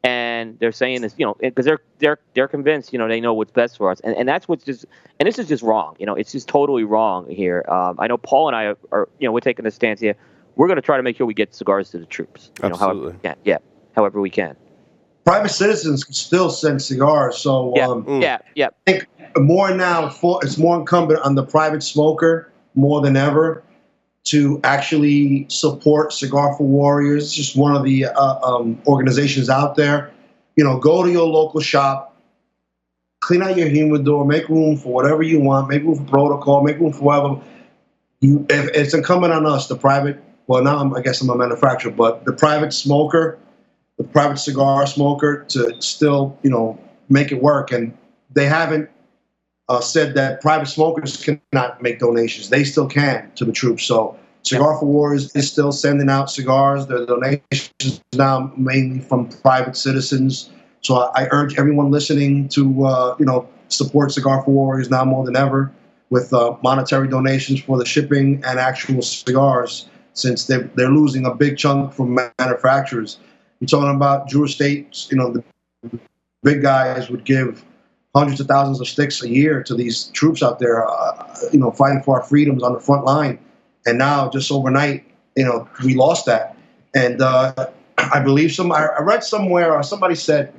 and they're saying this, because they're convinced, they know what's best for us, and that's what's just, and this is just wrong. It's just totally wrong here. I know Paul and I are we're taking a stance here. We're going to try to make sure we get cigars to the troops. Absolutely. However we can. Yeah, however we can. Private citizens can still send cigars, so Yeah. I think more now it's more incumbent on the private smoker more than ever to actually support Cigar for Warriors. It's just one of the organizations out there. Go to your local shop, clean out your humidor, make room for whatever you want, make room for protocol, make room for whatever. If it's incumbent on us, the private, well, now I guess I'm a manufacturer, but the private smoker, the private cigar smoker, to still, make it work. And they haven't said that private smokers cannot make donations. They still can to the troops. So Cigar for Warriors is still sending out cigars. Their donations now mainly from private citizens. So I urge everyone listening to, support Cigar for Warriors now more than ever with monetary donations for the shipping and actual cigars, since they're losing a big chunk from manufacturers. You're talking about Drew Estates, the big guys would give hundreds of thousands of sticks a year to these troops out there, fighting for our freedoms on the front line. And now, just overnight, we lost that. And I believe I read somewhere, somebody said,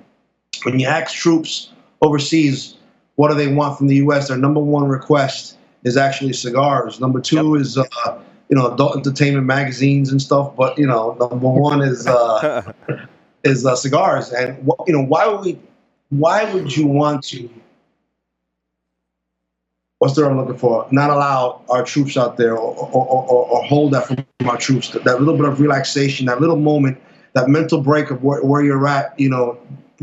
when you ask troops overseas, what do they want from the U.S., their number one request is actually cigars. Number two is, adult entertainment magazines and stuff. But, number one is cigars. And, why would you want to, what's the word I'm looking for, not allow our troops out there or hold that from our troops, that little bit of relaxation, that little moment, that mental break of where you're at,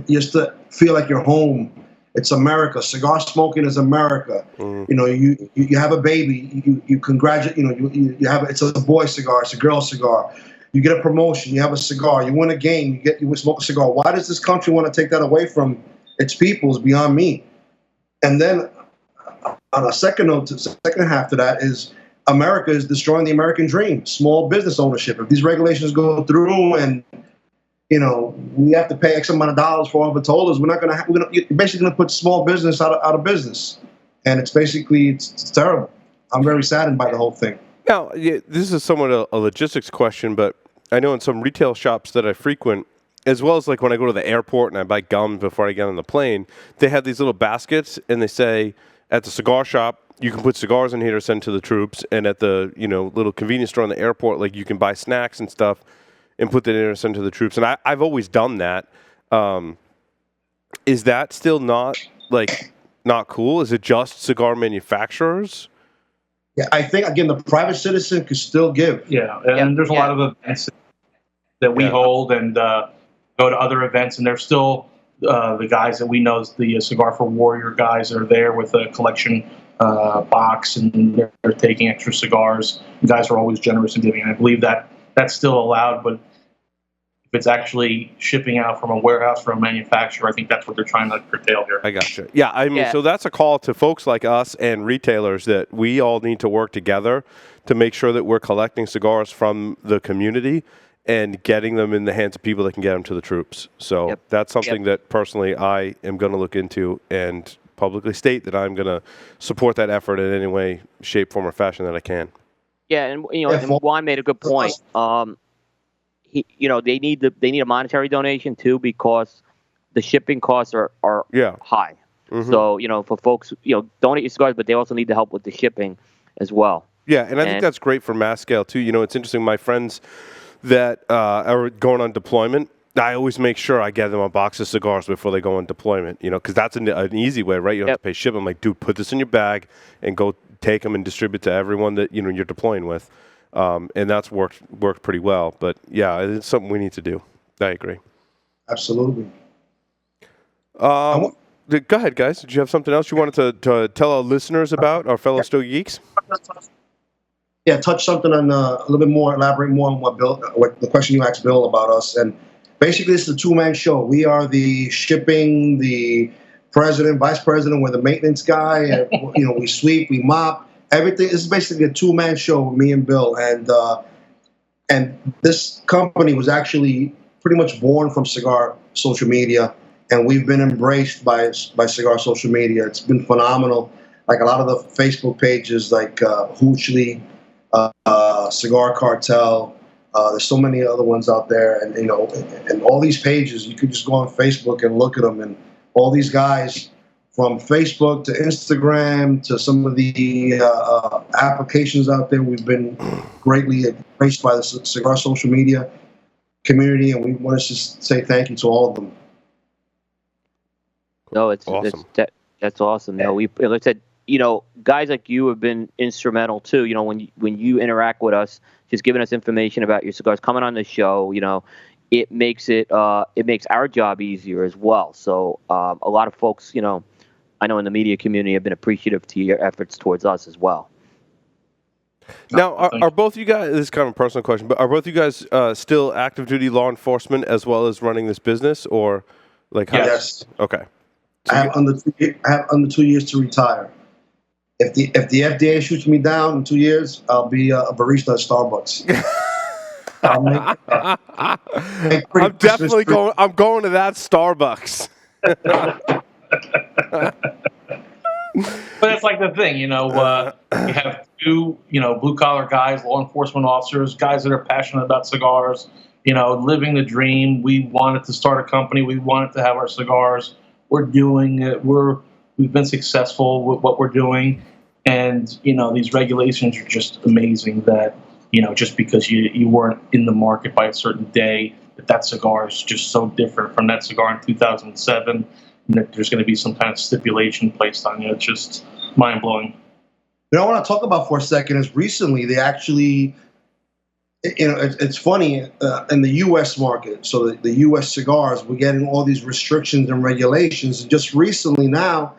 just to feel like you're home. It's America. Cigar smoking is America. You have a baby, you congratulate, you have, it's a boy cigar, it's a girl cigar. You get a promotion, you have a cigar, you win a game, you smoke a cigar. Why does this country want to take that away from its people is beyond me. And then on a second note, the second half to that is America is destroying the American dream, small business ownership. If these regulations go through and, we have to pay X amount of dollars for all vitolas, you're basically going to put small business out of business. And it's basically, it's terrible. I'm very saddened by the whole thing. Now, this is somewhat a logistics question, but I know in some retail shops that I frequent, as well as like when I go to the airport and I buy gum before I get on the plane, they have these little baskets and they say at the cigar shop, you can put cigars in here to send to the troops, and at the little convenience store in the airport, like you can buy snacks and stuff and put that in there to send to the troops. And I've always done that. Is that still not cool? Is it just cigar manufacturers? Yeah, I think, again, the private citizen could still give. Yeah, and there's a lot of events that we hold and go to other events, and there's still the guys that we know, the Cigar for Warrior guys, are there with a collection box, and they're taking extra cigars. You guys are always generous in giving, and I believe that that's still allowed, but if it's actually shipping out from a warehouse from a manufacturer, I think that's what they're trying to curtail here. I gotcha. Yeah, I mean, so that's a call to folks like us and retailers that we all need to work together to make sure that we're collecting cigars from the community and getting them in the hands of people that can get them to the troops. So that's something that personally I am going to look into and publicly state that I'm going to support that effort in any way, shape, form, or fashion that I can. Yeah, and and Juan made a good point. They need a monetary donation too, because the shipping costs are high. Mm-hmm. So for folks, donate your cigars, but they also need the help with the shipping as well. Yeah, and I think that's great for mass scale too. It's interesting. My friends that are going on deployment, I always make sure I get them a box of cigars before they go on deployment. Because that's an easy way, right? You don't have to pay shipping. I'm like, dude, put this in your bag and go take them and distribute to everyone that you're deploying with. And that's worked pretty well. But yeah, it's something we need to do. I agree. Absolutely. Go ahead, guys. Did you have something else you wanted to tell our listeners about, our fellow Stogie Geeks? touch something on a little bit more, elaborate more on what the question you asked Bill about us. And basically, it's a two-man show. We are the shipping, the president, vice president. We're the maintenance guy. And, we sweep, we mop, everything. This is basically a two-man show, me and Bill. And this company was actually pretty much born from cigar social media, and we've been embraced by cigar social media. It's been phenomenal. Like a lot of the Facebook pages, like Hoochly, Cigar Cartel. There's so many other ones out there, and all these pages. You could just go on Facebook and look at them, and all these guys, from Facebook to Instagram to some of the applications out there, we've been greatly embraced by the cigar social media community, and we want to just say thank you to all of them. No, it's awesome. That's awesome. No, like I said, guys like you have been instrumental too. When you interact with us, just giving us information about your cigars, coming on the show, it makes our job easier as well. So a lot of folks, I know in the media community have been appreciative to your efforts towards us as well. Now, are both you guys, this is kind of a personal question, but are both you guys still active duty law enforcement as well as running this business, or like how? Yes. Okay. I have under 2 years to retire. If the FDA shoots me down in 2 years, I'll be a barista at Starbucks. I'm definitely going. I'm going to that Starbucks. But it's like the thing, you have two, blue collar guys, law enforcement officers, guys that are passionate about cigars, living the dream. We wanted to start a company. We wanted to have our cigars. We're doing it. We've been successful with what we're doing. And, these regulations are just amazing that, just because you weren't in the market by a certain day, that cigar is just so different from that cigar in 2007. And that there's going to be some kind of stipulation placed on you. It's just mind-blowing. I want to talk about for a second is recently they actually, it's funny, in the U.S. market, so the U.S. cigars, we're getting all these restrictions and regulations. And just recently now,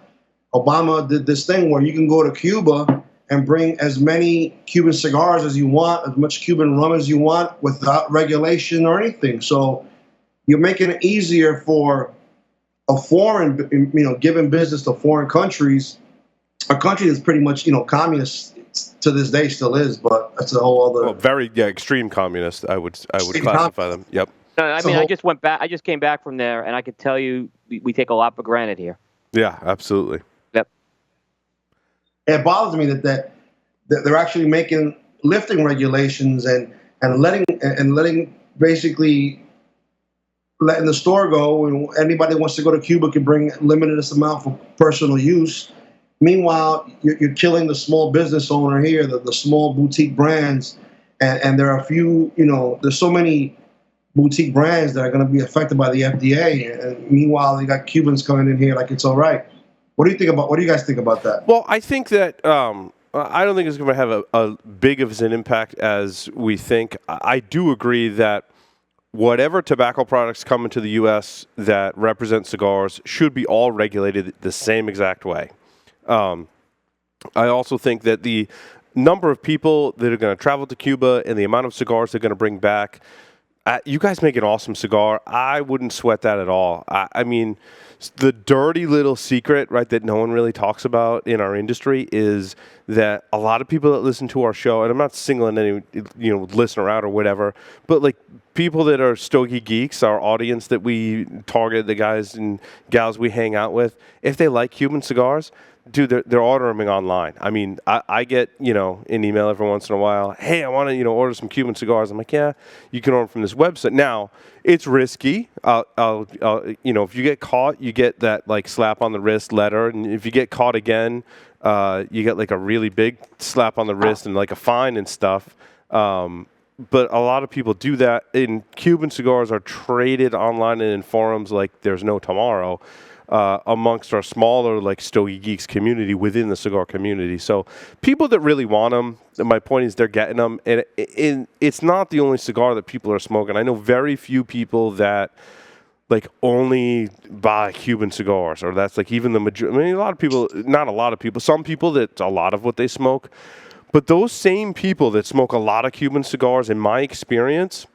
Obama did this thing where you can go to Cuba and bring as many Cuban cigars as you want, as much Cuban rum as you want, without regulation or anything. So you're making it easier for a foreign, giving business to foreign countries, a country that's pretty much, communist to this day still is, but that's a whole other. Well, very extreme communist. I would classify them. Yep. I just went back. I just came back from there, and I could tell you we take a lot for granted here. Yeah, absolutely. Yep. It bothers me that they're actually lifting regulations and letting basically. Letting the store go, and anybody who wants to go to Cuba can bring limited amount for personal use. Meanwhile, you're killing the small business owner here, the small boutique brands, and there are a few, there's so many boutique brands that are going to be affected by the FDA. And meanwhile, you got Cubans coming in here like it's all right. What do you guys think about that? Well, I think that I don't think it's going to have a big of an impact as we think. I do agree that whatever tobacco products come into the U.S. that represent cigars should be all regulated the same exact way. I also think that the number of people that are going to travel to Cuba and the amount of cigars they're going to bring back, you guys make an awesome cigar. I wouldn't sweat that at all. I mean, the dirty little secret, right, that no one really talks about in our industry is that a lot of people that listen to our show, and I'm not singling any, listener out or whatever, but like people that are Stogie Geeks, our audience that we target, the guys and gals we hang out with, if they like Cuban cigars, dude, they're ordering them online. I mean, I get, an email every once in a while. Hey, I want to, order some Cuban cigars. I'm like, yeah, you can order them from this website. Now, it's risky. If you get caught, you get that like slap on the wrist letter, and if you get caught again, you get like a really big slap on the wrist and like a fine and stuff. But a lot of people do that. And Cuban cigars are traded online and in forums like there's no tomorrow. Amongst our smaller, like Stogie Geeks community within the cigar community. So people that really want them, my point is they're getting them. And it's not the only cigar that people are smoking. I know very few people that like only buy Cuban cigars, or that's like even the majority. I mean, a lot of people, not a lot of people, some people that's a lot of what they smoke. But those same people that smoke a lot of Cuban cigars, in my experience,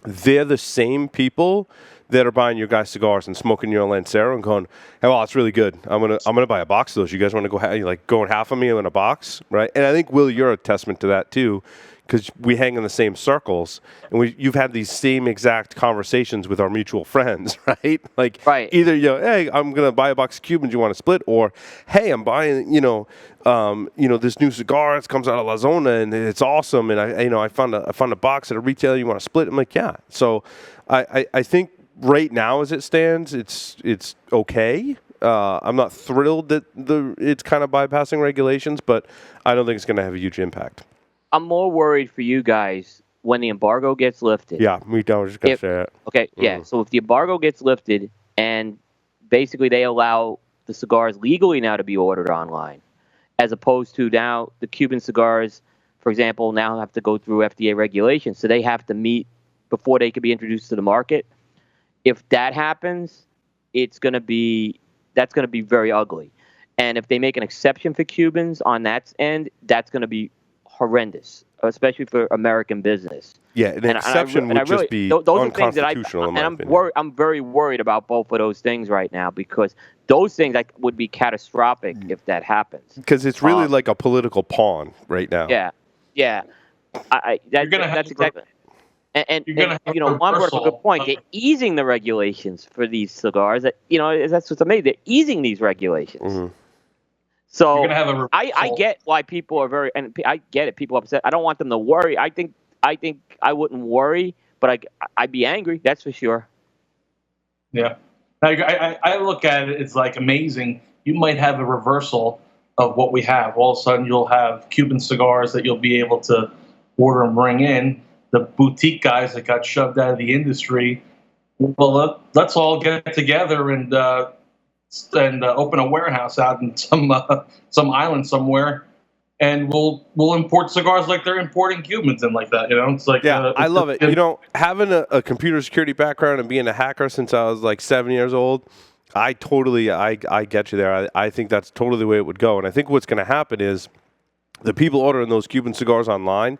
they're the same people that are buying your guys' cigars and smoking your Lancero and going, "Hey, well, it's really good. I'm gonna buy a box of those. You guys want to go going half of me in a box, right?" And I think, Will, you're a testament to that too, because we hang in the same circles, and you've had these same exact conversations with our mutual friends, right? Like, Right. either hey, I'm gonna buy a box of Cubans. You want to split, or hey, I'm buying this new cigar. It comes out of La Zona and it's awesome. And I found a box at a retailer. You want to split? I'm like, yeah. So I think right now as it stands, it's okay. I'm not thrilled that it's kind of bypassing regulations, but I don't think it's going to have a huge impact. I'm more worried for you guys when the embargo gets lifted. Yeah, I was just going to say that. Okay, yeah. So if the embargo gets lifted and basically they allow the cigars legally now to be ordered online, as opposed to now the Cuban cigars, for example, now have to go through FDA regulations. So they have to meet before they can be introduced to the market. If that happens, that's going to be very ugly. And if they make an exception for Cubans on that end, that's going to be horrendous, especially for American business. Yeah, an exception would just be unconstitutional, in my opinion. I'm very worried about both of those things right now, because those things would be catastrophic if that happens. Because it's really like a political pawn right now. Yeah. That's exactly. And Juan brought up a good point. They're easing the regulations for these cigars. That's what's amazing. They're easing these regulations. Mm-hmm. So I get why people are I get it. People are upset. I don't want them to worry. I think I wouldn't worry, but I'd be angry. That's for sure. Yeah. I look at it, it's like amazing. You might have a reversal of what we have. All of a sudden, you'll have Cuban cigars that you'll be able to order and bring in. The boutique guys that got shoved out of the industry, well, let's all get together and open a warehouse out in some island somewhere, and we'll import cigars like they're importing Cubans and like that. It's like I love it. Having a computer security background and being a hacker since I was like 7 years old, I get you there. I think that's totally the way it would go. And I think what's going to happen is the people ordering those Cuban cigars online,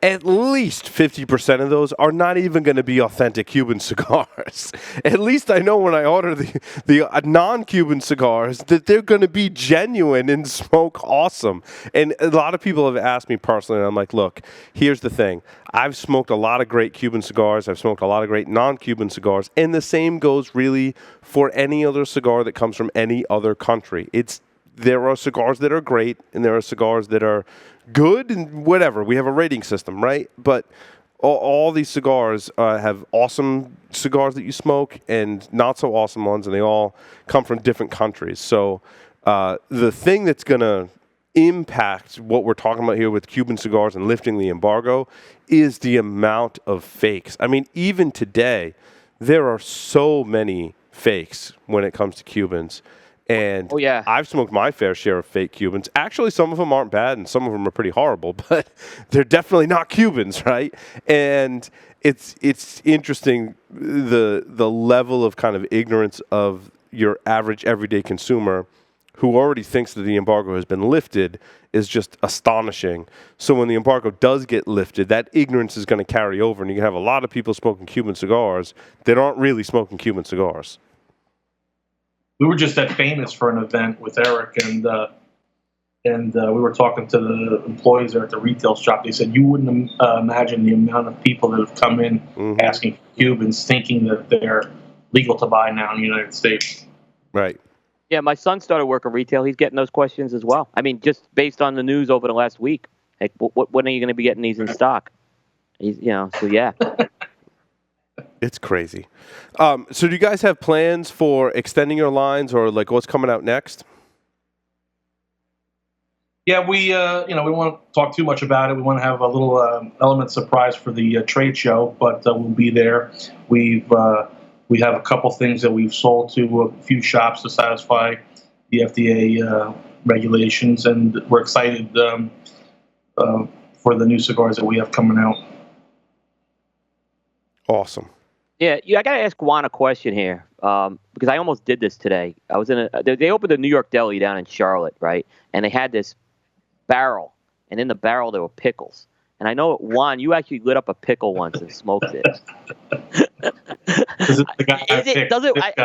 at least 50% of those are not even going to be authentic Cuban cigars. At least I know when I order the non-Cuban cigars that they're going to be genuine and smoke awesome. And a lot of people have asked me personally, and I'm like, look, here's the thing. I've smoked a lot of great Cuban cigars. I've smoked a lot of great non-Cuban cigars. And the same goes really for any other cigar that comes from any other country. There are cigars that are great, and there are cigars that are good, and whatever. We have a rating system, right? But all these cigars have awesome cigars that you smoke and not so awesome ones, and they all come from different countries. So the thing that's going to impact what we're talking about here with Cuban cigars and lifting the embargo is the amount of fakes. I mean, even today, there are so many fakes when it comes to Cubans. And I've smoked my fair share of fake Cubans. Actually, some of them aren't bad, and some of them are pretty horrible, but they're definitely not Cubans, right? And it's interesting the level of kind of ignorance of your average everyday consumer who already thinks that the embargo has been lifted is just astonishing. So when the embargo does get lifted, that ignorance is going to carry over, and you can have a lot of people smoking Cuban cigars that aren't really smoking Cuban cigars. We were just at Famous for an event with Eric, and we were talking to the employees there at the retail shop. They said you wouldn't imagine the amount of people that have come in asking for Cubans, thinking that they're legal to buy now in the United States. Right. Yeah, my son started working retail. He's getting those questions as well. I mean, just based on the news over the last week, like, when are you going to be getting these in stock? So yeah. It's crazy. So do you guys have plans for extending your lines or like what's coming out next? Yeah, we won't talk too much about it. We want to have a little element surprise for the trade show, but we'll be there. We have a couple things that we've sold to a few shops to satisfy the FDA regulations, and we're excited for the new cigars that we have coming out. Awesome. Yeah, I got to ask Juan a question here because I almost did this today. I was they opened a New York deli down in Charlotte, right? And they had this barrel, and in the barrel there were pickles. And I know, Juan, you actually lit up a pickle once and smoked it.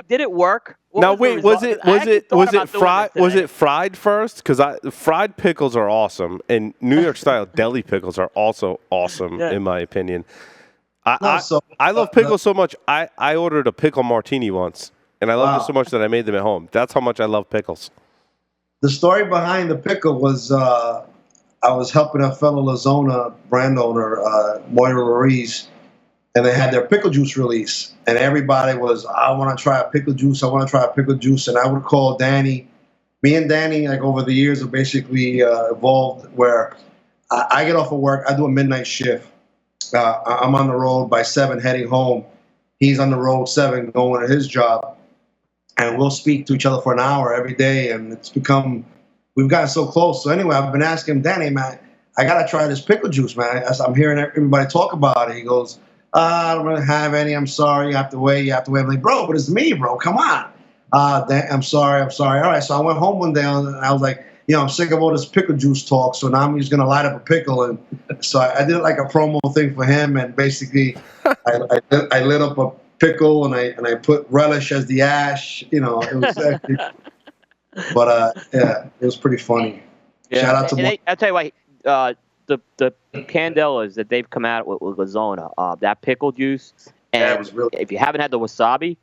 Did it work? Now wait, was it fried? Was it fried first? Because fried pickles are awesome, and New York style deli pickles are also awesome in my opinion. I love pickles so much. I ordered a pickle martini once, and I loved it so much that I made them at home. That's how much I love pickles. The story behind the pickle was I was helping a fellow La Zona brand owner, Moira Ruiz, and they had their pickle juice release. And everybody was, I want to try a pickle juice. I want to try a pickle juice. And I would call Danny. Me and Danny, like over the years, have basically evolved where I get off of work. I do a midnight shift. I'm on the road by 7 heading home. He's on the road 7 going to his job. And we'll speak to each other for an hour every day. And it's become, we've gotten so close. So anyway, I've been asking him, Danny, man, I got to try this pickle juice, man. As I'm hearing everybody talk about it, he goes, I don't really have any. I'm sorry. You have to wait. I'm like, bro, but it's me, bro. Come on. I'm sorry. All right. So I went home one day and I was like, I'm sick of all this pickle juice talk. So now I'm just going to light up a pickle. And so I did like a promo thing for him. And basically I lit up a pickle and I put relish as the ash. It was actually, but yeah, it was pretty funny. Yeah. Shout out to I'll tell you what, the Candelas that they've come out with Lazona, that pickle juice, and it was really, if you haven't had the wasabi,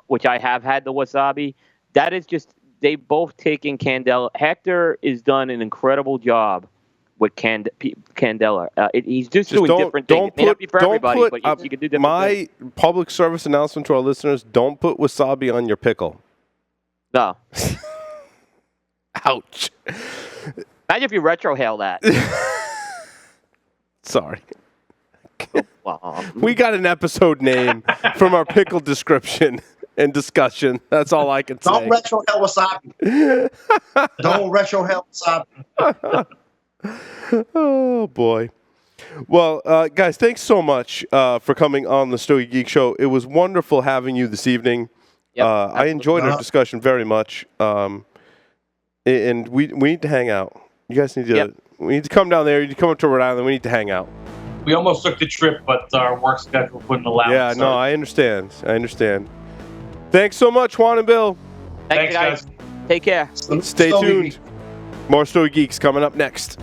which I have had the wasabi, that is just, they both taken Candela. Hector has done an incredible job with Candela. He's just doing different things. It may not be for everybody, but you can do different things. My public service announcement to our listeners, don't put wasabi on your pickle. No. Ouch. Imagine if you retrohale that. Sorry. We got an episode name from our pickle description and discussion. That's all I can say. Don't retrohale wasabi. Don't retrohale wasabi. Oh, boy. Well, guys, thanks so much for coming on the Stogie Geek Show. It was wonderful having you this evening. Yep, I enjoyed our discussion very much. And we need to hang out. You guys need to we need to come down there. You need to come up to Rhode Island. We need to hang out. We almost took the trip, but our work schedule wouldn't allow Yeah, it. no, I understand. Thanks so much, Juan and Bill. Thanks, guys. Take care. Stay tuned. More Stogie Geeks coming up next.